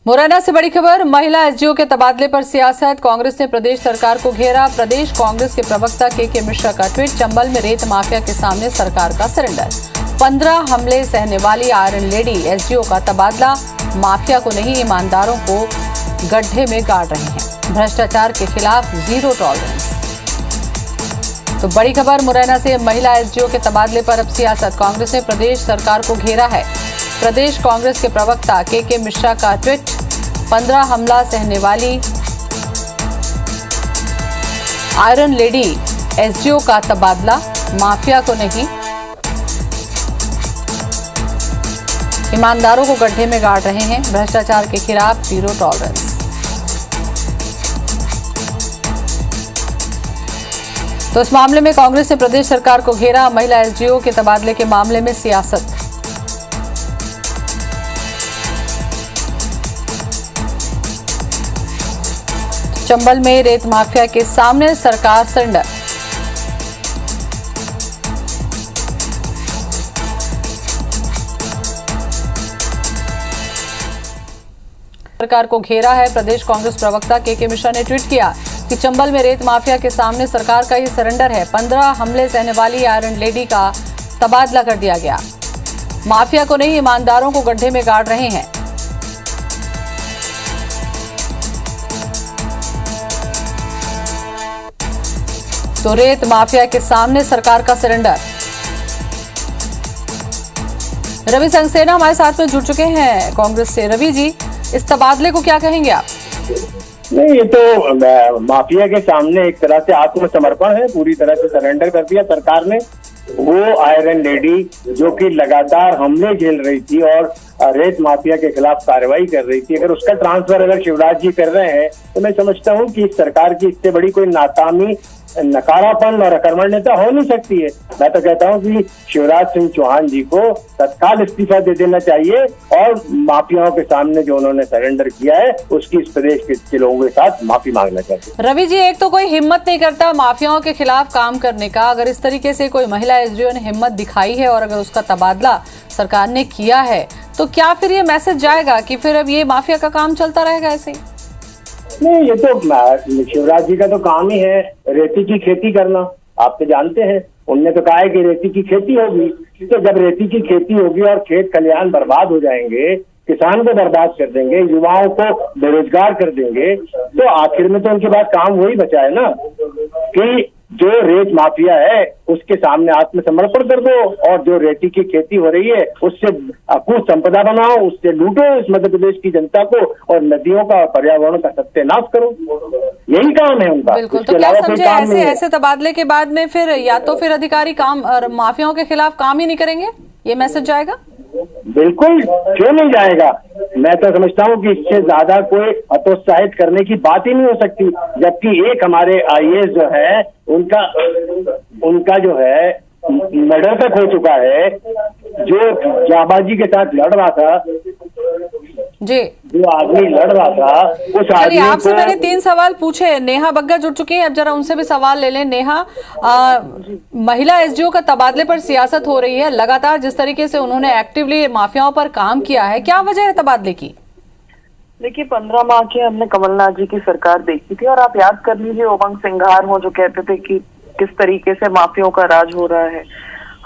मुरैना से बड़ी खबर, महिला एसडीओ के तबादले पर सियासत। कांग्रेस ने प्रदेश सरकार को घेरा। प्रदेश कांग्रेस के प्रवक्ता के मिश्रा का ट्वीट, चंबल में रेत माफिया के सामने सरकार का सरेंडर। 15 हमले सहने वाली आयरन लेडी एसडीओ का तबादला, माफिया को नहीं ईमानदारों को गड्ढे में गाड़ रहे हैं। भ्रष्टाचार के खिलाफ जीरो टॉलरेंस। तो बड़ी खबर मुरैना से, महिला एसडीओ के तबादले पर अब सियासत। कांग्रेस ने प्रदेश सरकार को घेरा है। प्रदेश कांग्रेस के प्रवक्ता के मिश्रा का ट्वीट, 15 हमला सहने वाली आयरन लेडी एसडीओ का तबादला, माफिया को नहीं ईमानदारों को गड्ढे में गाड़ रहे हैं। भ्रष्टाचार के खिलाफ जीरो टॉलरेंस। तो इस मामले में कांग्रेस ने प्रदेश सरकार को घेरा। महिला एसडीओ के तबादले के मामले में सियासत। चंबल में रेत माफिया के सामने सरकार सरेंडर। सरकार को घेरा है। प्रदेश कांग्रेस प्रवक्ता के मिश्रा ने ट्वीट किया कि चंबल में रेत माफिया के सामने सरकार का ही सरेंडर है। 15 हमले सहने वाली आयरन लेडी का तबादला कर दिया गया। माफिया को नहीं ईमानदारों को गड्ढे में गाड़ रहे हैं। तो रेत माफिया के सामने सरकार का सरेंडर। रवि सक्सेना हमारे साथ में जुड़ चुके हैं कांग्रेस से। रवि जी, इस तबादले को क्या कहेंगे आप? नहीं, ये तो माफिया के सामने एक तरह से आत्मसमर्पण है। पूरी तरह से सरेंडर कर दिया सरकार ने। वो आयरन लेडी जो कि लगातार हमले झेल रही थी और रेत माफिया के खिलाफ कार्रवाई कर रही थी, अगर उसका ट्रांसफर अगर शिवराज जी कर रहे हैं तो मैं समझता हूँ कि इस सरकार की इससे बड़ी कोई नाकामी, नकारापन और अकर्मण्यता हो नहीं सकती है। मैं तो कहता हूं कि शिवराज सिंह चौहान जी को तत्काल इस्तीफा दे देना चाहिए और माफियाओं के सामने जो उन्होंने सरेंडर किया है उसकी इस प्रदेश के लोगों के साथ माफी मांगना चाहिए। रवि जी, एक तो कोई हिम्मत नहीं करता माफियाओं के खिलाफ काम करने का। अगर इस तरीके से कोई महिला एसडीओ ने हिम्मत दिखाई है और अगर उसका तबादला सरकार ने किया है तो क्या फिर ये मैसेज जाएगा कि फिर अब ये माफिया का काम चलता रहेगा ऐसे ही? नहीं, ये तो शिवराज जी का तो काम ही है रेती की खेती करना। आप तो जानते हैं, उनने तो कहा है कि रेती की खेती होगी। तो जब रेती की खेती होगी और खेत खलिहान बर्बाद हो जाएंगे, किसान को बर्बाद कर देंगे, युवाओं को बेरोजगार कर देंगे, तो आखिर में तो उनके पास काम वही बचा है ना कि जो रेत माफिया है उसके सामने आत्मसमर्पण कर दो और जो रेती की खेती हो रही है उससे कुछ संपदा बनाओ, उससे लूटो इस मध्य प्रदेश की जनता को और नदियों का और पर्यावरण का सत्यानाश करो। यही काम है उनका। बिल्कुल। तो क्या समझे ऐसे तबादले के बाद में फिर या तो फिर अधिकारी काम और माफियाओं के खिलाफ काम ही नहीं करेंगे, ये मैसेज जाएगा? बिल्कुल, क्यों नहीं जाएगा। मैं तो समझता हूँ कि इससे ज्यादा कोई हतोत्साहित करने की बात ही नहीं हो सकती। जबकि एक हमारे आईएएस जो है उनका जो है मर्डर तक हो चुका है, जो जाबाजी के साथ लड़ रहा था जी, जो आदमी लड़ रहा था उस आदमी को। आपसे मैंने 3 सवाल पूछे। नेहा बग्गा जुड़ चुकी है, अब जरा उनसे भी सवाल ले लें। नेहा, महिला एसडीओ का तबादले पर सियासत हो रही है लगातार। जिस तरीके से उन्होंने एक्टिवली माफियाओं पर काम किया है, क्या वजह है तबादले की? देखिए, 15 माह की हमने कमलनाथ जी की सरकार देखी थी और आप याद कर लीजिए उमंग सिंघार हो जो कहते थे कि किस तरीके से माफियाओं का राज हो रहा है।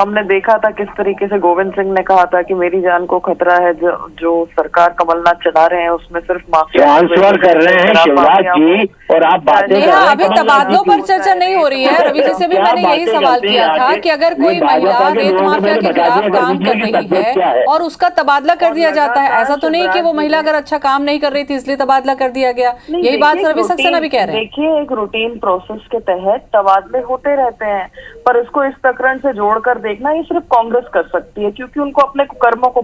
हमने देखा था किस तरीके से गोविंद सिंह ने कहा था कि मेरी जान को खतरा है। जो सरकार कमलनाथ चला रहे हैं उसमें सिर्फ माफिया ट्रांसफर कर रहे हैं शिवराज जी और आप बातें कर रहे हैं। अभी तबादलों पर चर्चा नहीं हो रही है। रवि जी से भी मैंने यही सवाल किया था कि अगर कोई महिला रेत माफिया के खिलाफ काम कर रही है और उसका तबादला कर दिया जाता है, ऐसा तो नहीं कि वो महिला अगर अच्छा काम नहीं कर रही थी इसलिए तबादला कर दिया गया। यही बात रवि सक्सेना भी कह रहे हैं। देखिए, एक रूटीन प्रोसेस के तहत तबादले होते रहते हैं, पर इसको इस प्रकरण से जोड़कर देखना ये सिर्फ कांग्रेस कर सकती है, क्योंकि उनको अपने कर्मों को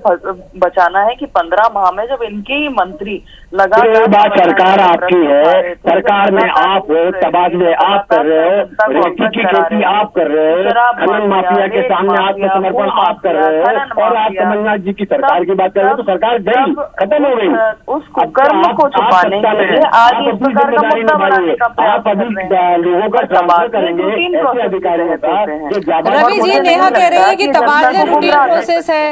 बचाना है कि 15 माह में जब इनके ही मंत्री लगातार। बात सरकार आपकी है, सरकार में आप हो, तबादले आप कर रहे हो, रेती की खेती आप कर रहे हो, खनन माफिया के सामने आत्मसमर्पण आप कर रहे हो और आप कमलनाथ जी की सरकार की बात कर रहे हो। तो सरकार गई, खत्म हो गई। उस कुकर्म को छुपाने के लिए आज इस प्रकार का मुद्दा बनाने का प्रयास कर रहे हैं। लोगों का तबादला करेंगे ऐसे अधिकारी होता है जो रवि जी, नेहा कह रही है कि तबादले रूटीन प्रोसेस है।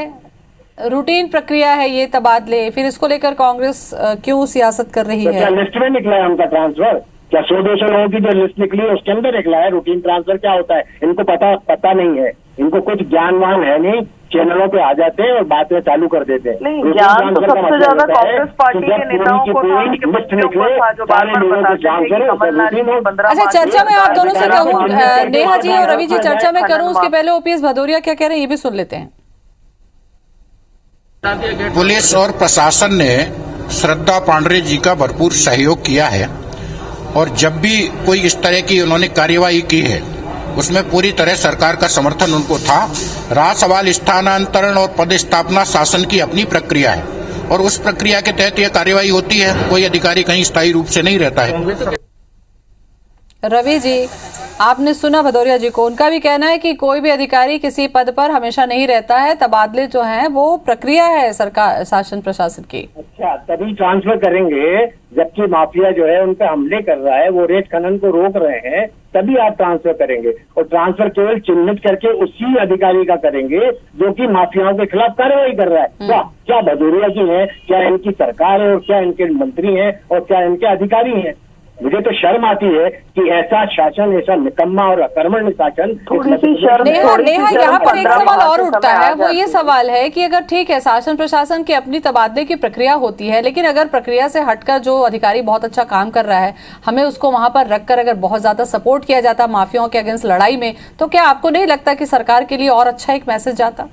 रूटीन प्रक्रिया है ये तबादले, फिर इसको लेकर कांग्रेस क्यों सियासत कर रही तो क्या है? लिस्ट में निकला है उनका ट्रांसफर? क्या 100-200 लोगों की जो लिस्ट निकली है उसके अंदर निकला है? रूटीन ट्रांसफर क्या होता है इनको पता नहीं है। इनको कुछ ज्ञानवान है नहीं, चैनलों पे आ जाते हैं और बातें चालू कर देते हैं। नहीं, रूटीन ज्ञान तो ट्रांसफर का सबसे मतलब ज्यादा होता है कांग्रेस पार्टी कि जब के नेताओं पूरी की को था, पूरी उनके लिस्ट मंत्रियों को निकले, था, जो बार सारे बार लोगों को बताते थे ट्रांसफर कि है, कमलनाथ जी रूटीन हो। 15 अच्छा, मार्च चर्चा में आप दोनों से अधिकारी कहूँ, को नेहा जी और रवि जी खनन चर्चा में करूँ उसके माफिया। पहले ओपीएस भदौरिया क्या कह रहे हैं ये भी सुन लेते हैं। पुलिस और प्रशासन ने श्रद्धा पांडे जी का भरपूर सहयोग किया है और जब भी कोई इस तरह की उन्होंने कार्यवाही की है उसमें पूरी तरह सरकार का समर्थन उनको था। रहा सवाल स्थानांतरण और पदस्थापना, शासन की अपनी प्रक्रिया है और उस प्रक्रिया के तहत यह कार्यवाही होती है। कोई अधिकारी कहीं स्थायी रूप से नहीं रहता है। रवि जी, आपने सुना भदौरिया जी को, उनका भी कहना है कि कोई भी अधिकारी किसी पद पर हमेशा नहीं रहता है, तबादले जो हैं वो प्रक्रिया है सरकार शासन प्रशासन की। अच्छा, तभी ट्रांसफर करेंगे जबकि माफिया जो है उन पे हमले कर रहा है, वो रेत खनन को रोक रहे हैं, तभी आप ट्रांसफर करेंगे। और ट्रांसफर केवल चिन्हित करके उसी अधिकारी का करेंगे जो कि माफियाओं के खिलाफ कार्रवाई कर रहा है। क्या भदौरिया जी हैं, क्या इनकी सरकार है और क्या इनके मंत्री हैं और क्या इनके अधिकारी हैं? मुझे तो शर्म आती है कि ऐसा शासन, ऐसा निकम्मा और अकर्मण्य शासन। थोड़ी सी शर्म, नेहा यहाँ पर एक 15 सवाल मार्च और के उठता समय है, आ वो ये जाती है। सवाल है कि अगर ठीक है शासन प्रशासन की अपनी तबादले की प्रक्रिया होती है, लेकिन अगर प्रक्रिया से हटकर जो अधिकारी बहुत अच्छा काम कर रहा है हमें उसको वहां पर रखकर अगर बहुत ज्यादा सपोर्ट किया जाता माफियाओं के अगेंस्ट लड़ाई में, तो क्या आपको नहीं लगता कि सरकार के लिए और अच्छा एक मैसेज जाता?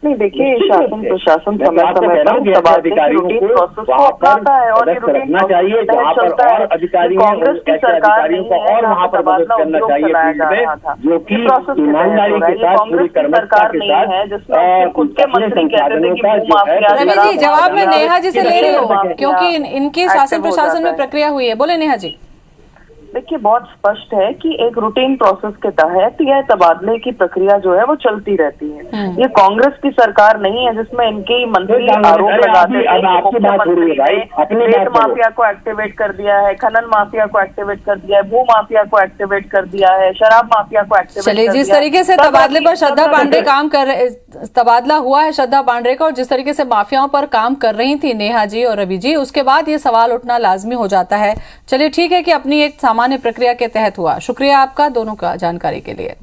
नहीं, देखिए, शासन प्रशासन मैं समय आपको समय कह रहा हूं कि पर ऐसे तबादले की अधिकारियों रूटीन को प्रोसेस को वहाँ पर अपनाता है और ये पदस्थ रूटीन रखना चाहिए, जहाँ पर चलता और है। अधिकारी हैं, कांग्रेस की ऐसे सरकार अधिकारियों नहीं को है और जहाँ वहाँ पर पर मदद तबादला करना उद्योग चाहिए चलाया फील्ड जा में, रहा था। जो कि ये प्रोसेस के तहत ईमानदारी हो रहा के है। ये साथ, कांग्रेस पूरी की कर्मठता सरकार के नहीं साथ है जिसमें उसके खुद के अपने मंत्री कहते थे संसाधनों कि का भू जो है माफिया, रवि शराब जी, जवाब मैं माफिया, नेहा जी से ले रही हूँ माफिया क्योंकि इनकी शासन एक्टिव हो प्रशासन जाता में है। प्रक्रिया हुई है। बोले नेहा जी। देखिए, बहुत स्पष्ट है कि एक रूटीन प्रोसेस के तहत यह तबादले की प्रक्रिया जो है वो चलती रहती है। ये कांग्रेस की सरकार नहीं है जिसमें इनके मंत्री आरोप लगाते थे कि मुख्यमंत्री ने रेत माफिया को एक्टिवेट कर दिया है, खनन माफिया को एक्टिवेट कर दिया है, भू माफिया को एक्टिवेट कर दिया है, शराब माफिया को एक्टिवेट कर दिया है। चलिए, जिस तरीके से तबादले पर श्रद्धा पांडे काम कर रहे, तबादला हुआ है श्रद्धा पांडे का, और जिस तरीके से माफियाओं पर काम कर रही थी नेहा जी और रवि जी, उसके बाद ये सवाल उठना लाजमी हो जाता है। चलिए ठीक है कि अपनी एक सामान्य प्रक्रिया के तहत हुआ। शुक्रिया आपका दोनों का जानकारी के लिए।